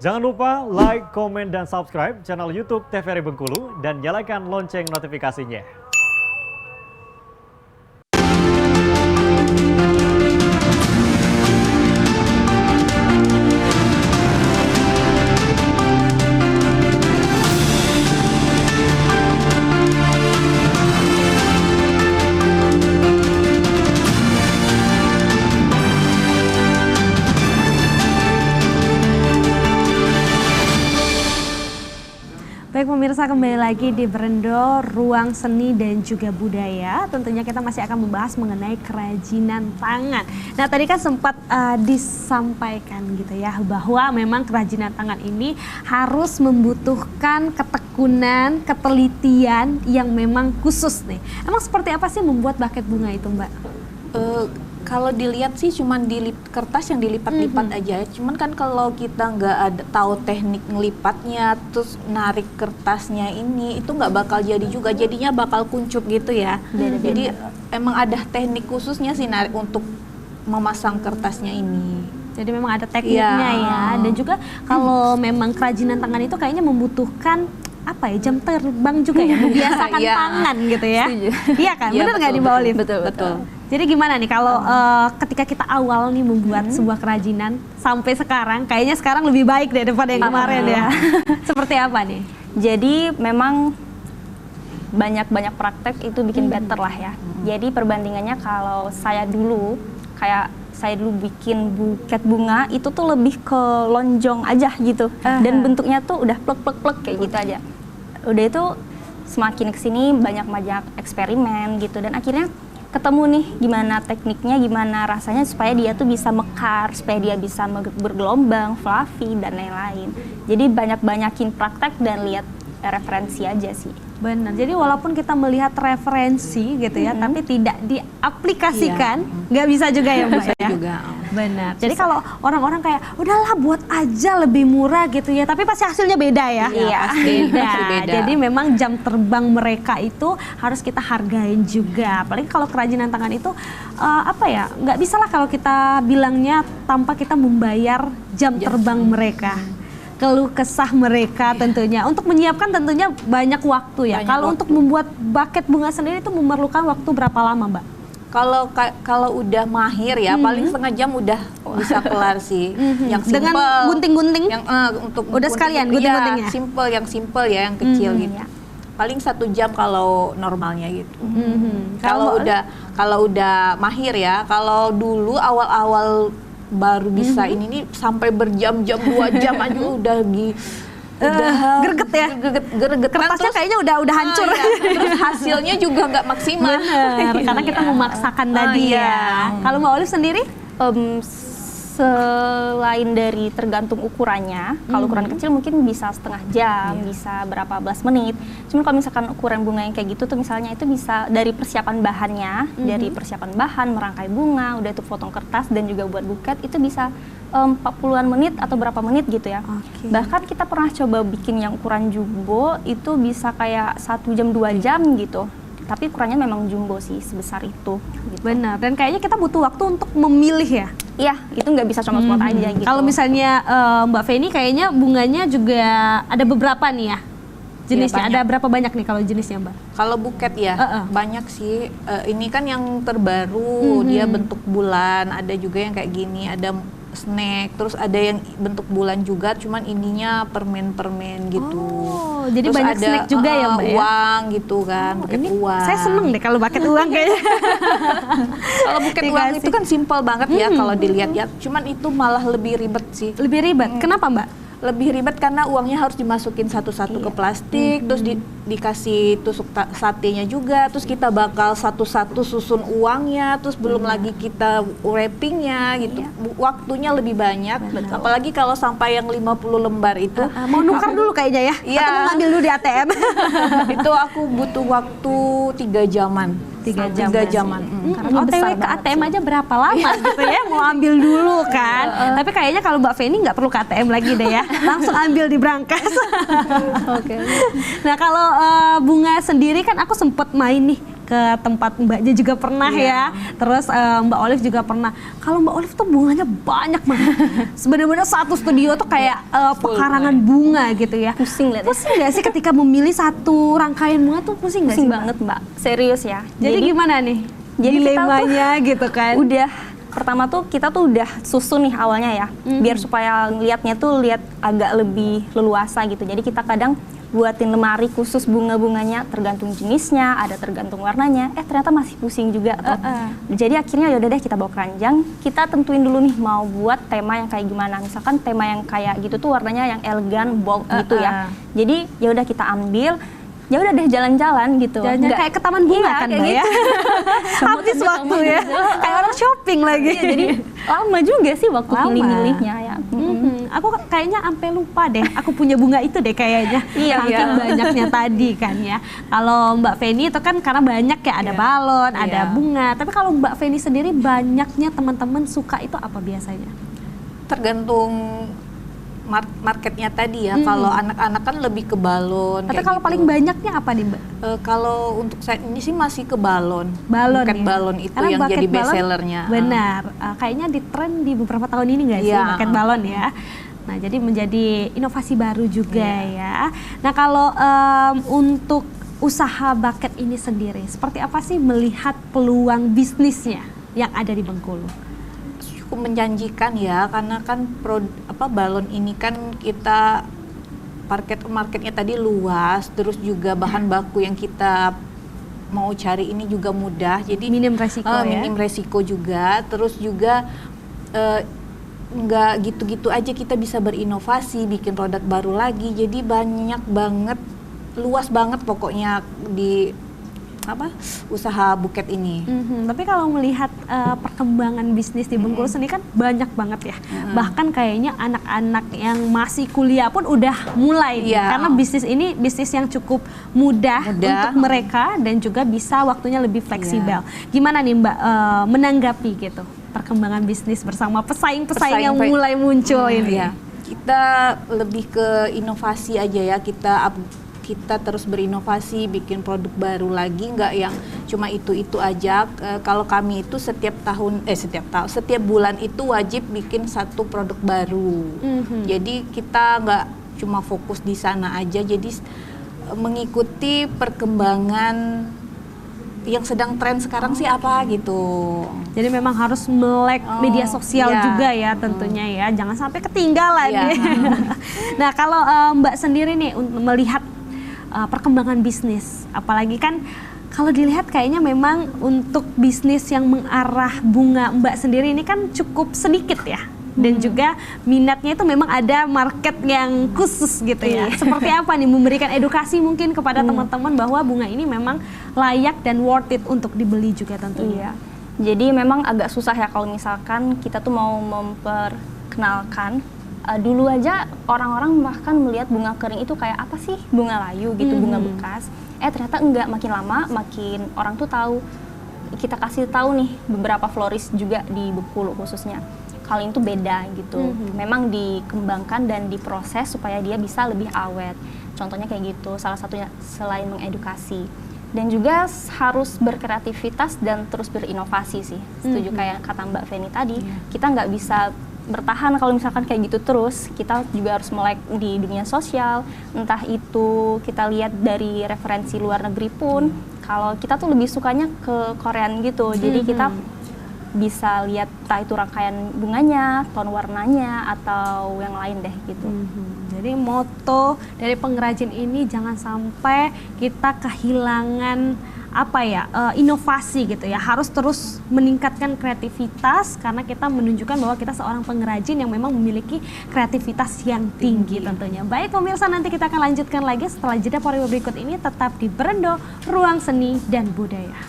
Jangan lupa like, komen, dan subscribe channel YouTube TVRI Bengkulu dan nyalakan lonceng notifikasinya. Baik pemirsa, kembali lagi di Berendo, Ruang Seni dan juga Budaya. Tentunya kita masih akan membahas mengenai kerajinan tangan. Nah tadi kan sempat disampaikan gitu ya, bahwa memang kerajinan tangan ini harus membutuhkan ketekunan, ketelitian yang memang khusus nih. Emang seperti apa sih membuat buket bunga itu, Mbak? Kalau dilihat sih cuman kertas yang dilipat-lipat aja. Cuman kan kalau kita nggak ada tahu teknik ngelipatnya, terus narik kertasnya itu nggak bakal jadi juga. Jadinya bakal kuncup gitu ya. Jadi emang ada teknik khususnya sih narik untuk memasang kertasnya ini. Jadi memang ada tekniknya ya. Dan juga kalau memang kerajinan tangan itu kayaknya membutuhkan apa ya, jam terbang juga ya, membiasakan tangan gitu ya. Iya kan, benar nggak di Mbak Olive? Betul. Jadi gimana nih kalau ketika kita awal nih membuat sebuah kerajinan sampai sekarang, kayaknya sekarang lebih baik daripada yang kemarin ya. Seperti apa nih? Jadi memang banyak praktek itu bikin better lah ya. Jadi perbandingannya kalau saya dulu bikin buket bunga itu tuh lebih ke lonjong aja gitu. Dan bentuknya tuh udah plek kayak gitu aja. Udah itu semakin kesini banyak eksperimen gitu, dan akhirnya ketemu nih gimana tekniknya, gimana rasanya supaya dia tuh bisa mekar, supaya dia bisa bergelombang, fluffy dan lain-lain. Jadi banyakin praktek dan lihat referensi aja sih. Benar. Jadi walaupun kita melihat referensi gitu ya, tapi tidak diaplikasikan, nggak bisa juga ya Mbak ya. Juga. Benar. Jadi kalau orang-orang kayak udahlah buat aja lebih murah gitu ya, tapi pasti hasilnya beda ya. Iya, pasti beda. Jadi memang jam terbang mereka itu harus kita hargain juga. Apalagi kalau kerajinan tangan itu nggak bisa lah kalau kita bilangnya tanpa kita membayar jam terbang mereka. Keluh kesah mereka tentunya. Untuk menyiapkan tentunya banyak waktu ya. Kalau untuk membuat buket bunga sendiri itu memerlukan waktu berapa lama, Mbak? Kalau udah mahir ya, paling setengah jam udah bisa kelar sih. Yang simple. Dengan gunting-gunting? Yang untuk udah sekalian gunting-guntingnya? Yang simple ya, yang kecil gitu. Paling 1 jam kalau normalnya gitu. Kalau udah mahir ya, kalau dulu awal-awal baru bisa ini nih sampai berjam-jam, 2 jam aja udah greget ya, greget. Kertasnya kayaknya udah hancur. Ya. Terus hasilnya juga nggak maksimal. Bener, karena kita memaksakan tadi ya. Kalau Mbak Olive sendiri? Selain dari tergantung ukurannya, kalau ukuran kecil mungkin bisa setengah jam, bisa berapa belas menit. Cuman kalau misalkan ukuran bunga yang kayak gitu tuh misalnya itu bisa dari persiapan bahannya, dari persiapan bahan, merangkai bunga, udah itu potong kertas dan juga buat buket itu bisa 40-an menit atau berapa menit gitu ya. Bahkan kita pernah coba bikin yang ukuran jumbo itu bisa kayak 1 jam 2 jam gitu. Tapi ukurannya memang jumbo sih, sebesar itu. Gitu. Benar, dan kayaknya kita butuh waktu untuk memilih ya. Iya, itu nggak bisa cuma aja gitu. Kalau misalnya Mbak Feni kayaknya bunganya juga ada beberapa nih ya jenisnya. Ada berapa banyak nih kalau jenisnya, Mbak? Kalau buket ya banyak sih. Ini kan yang terbaru, dia bentuk bulan. Ada juga yang kayak gini, ada snack, terus ada yang bentuk bulan juga, cuman ininya permen-permen gitu. Oh, jadi terus banyak ada, snack juga ya Mbak ya? Uang gitu kan, buket uang. Saya seneng deh kalau buket uang kayaknya. Kalau buket uang itu kan simple banget ya kalau dilihat ya, cuman itu malah lebih ribet sih. Lebih ribet, kenapa Mbak? Lebih ribet karena uangnya harus dimasukin satu-satu ke plastik, terus dikasih tusuk satenya juga, terus kita bakal satu-satu susun uangnya, terus belum lagi kita wrappingnya gitu. Waktunya lebih banyak, apalagi kalau sampai yang 50 lembar itu. Mau nukar dulu kayaknya ya? Iya. Atau mau ngambil dulu di ATM? Itu aku butuh waktu 3 jaman. 3 jaman. Karena OTW ke ATM aja berapa lama gitu ya, mau ambil dulu kan. Tapi kayaknya kalau Mbak Feni nggak perlu ke ATM lagi deh ya, langsung ambil di brankas. Nah kalau bunga sendiri kan aku sempet main nih ke tempat Mbaknya juga pernah ya. Terus Mbak Olive juga pernah. Kalau Mbak Olive tuh bunganya banyak banget. Sebenarnya satu studio tuh kayak pekarangan bunga gitu ya. Pusing lihat. Pusing nggak sih ketika memilih satu rangkaian bunga tuh pusing nggak sih? Pusing banget Mbak, serius ya. Jadi gimana nih? Jadi kita dilemanya gitu kan? Udah pertama tuh kita tuh udah susun nih awalnya ya, biar supaya ngeliatnya tuh lihat agak lebih leluasa gitu. Jadi kita kadang buatin lemari khusus bunga-bunganya, tergantung jenisnya, ada tergantung warnanya. Ternyata masih pusing juga tuh. Jadi akhirnya yaudah deh kita bawa keranjang, kita tentuin dulu nih mau buat tema yang kayak gimana. Misalkan tema yang kayak gitu tuh warnanya yang elegan, bold gitu ya. Jadi yaudah kita ambil. Ya udah deh jalan-jalan gitu. Jalan-jalan kayak ke taman bunga kan Mbak ya? Habis waktu ya, kayak orang shopping lagi. Iya, jadi lama juga sih waktu pilih-milihnya ya. Aku kayaknya sampai lupa deh, aku punya bunga itu deh kayaknya. Saking banyaknya tadi kan ya. Kalau Mbak Feni itu kan karena banyak ya, ada balon, ada bunga. Tapi kalau Mbak Feni sendiri banyaknya teman-teman suka itu apa biasanya? Tergantung marketnya tadi ya. Kalau anak-anak kan lebih ke balon. Tapi kalau paling banyaknya apa nih Mbak? Kalau untuk saat ini sih masih ke balon. Ya? Buket balon itu karena yang jadi best balon, sellernya. Benar. Kayaknya di tren di beberapa tahun ini nggak sih buket balon ya? Nah jadi menjadi inovasi baru juga ya. Nah kalau untuk usaha buket ini sendiri, seperti apa sih melihat peluang bisnisnya yang ada di Bengkulu? Cukup menjanjikan ya, karena kan balon ini kan kita marketnya tadi luas, terus juga bahan baku yang kita mau cari ini juga mudah, jadi minim resiko minim resiko juga, terus juga nggak gitu-gitu aja kita bisa berinovasi, bikin produk baru lagi, jadi banyak banget, luas banget pokoknya di usaha buket ini. Tapi kalau melihat perkembangan bisnis di Bengkulu sendiri kan banyak banget ya. Bahkan kayaknya anak-anak yang masih kuliah pun udah mulai karena bisnis ini bisnis yang cukup mudah untuk mereka dan juga bisa waktunya lebih fleksibel. Gimana nih Mbak menanggapi gitu perkembangan bisnis bersama pesaing-pesaing yang mulai muncul ini? Kita lebih ke inovasi aja ya, kita terus berinovasi, bikin produk baru lagi, nggak yang cuma itu aja. Kalau kami itu setiap bulan itu wajib bikin satu produk baru. Jadi kita nggak cuma fokus di sana aja, jadi mengikuti perkembangan yang sedang tren sekarang sih apa gitu. Jadi memang harus melek media sosial juga ya tentunya ya, jangan sampai ketinggalan. Nah kalau Mbak sendiri nih untuk melihat perkembangan bisnis, apalagi kan kalau dilihat kayaknya memang untuk bisnis yang mengarah bunga Mbak sendiri ini kan cukup sedikit ya, dan juga minatnya itu memang ada market yang khusus gitu ya. Seperti apa nih memberikan edukasi mungkin kepada teman-teman bahwa bunga ini memang layak dan worth it untuk dibeli juga tentunya. Jadi memang agak susah ya kalau misalkan kita tuh mau memperkenalkan. Dulu aja orang-orang bahkan melihat bunga kering itu kayak apa sih, bunga layu gitu, bunga bekas. Ternyata enggak, makin lama makin orang tuh tahu. Kita kasih tahu nih beberapa floris juga di Bengkulu khususnya, kalau ini tuh beda gitu. Memang dikembangkan dan diproses supaya dia bisa lebih awet. Contohnya kayak gitu, salah satunya selain mengedukasi. Dan juga harus berkreativitas dan terus berinovasi sih. Setuju kayak kata Mbak Feni tadi, kita nggak bisa bertahan kalau misalkan kayak gitu terus. Kita juga harus melek di dunia sosial, entah itu kita lihat dari referensi luar negeri pun. Kalau kita tuh lebih sukanya ke Korean gitu, jadi kita bisa lihat entah itu rangkaian bunganya, tone warnanya, atau yang lain deh gitu. Jadi moto dari pengrajin ini jangan sampai kita kehilangan inovasi gitu ya, harus terus meningkatkan kreativitas karena kita menunjukkan bahwa kita seorang pengrajin yang memang memiliki kreativitas yang tinggi tentunya. Baik pemirsa, nanti kita akan lanjutkan lagi setelah jeda pariwara berikut ini, tetap di Berendo, Ruang Seni dan Budaya.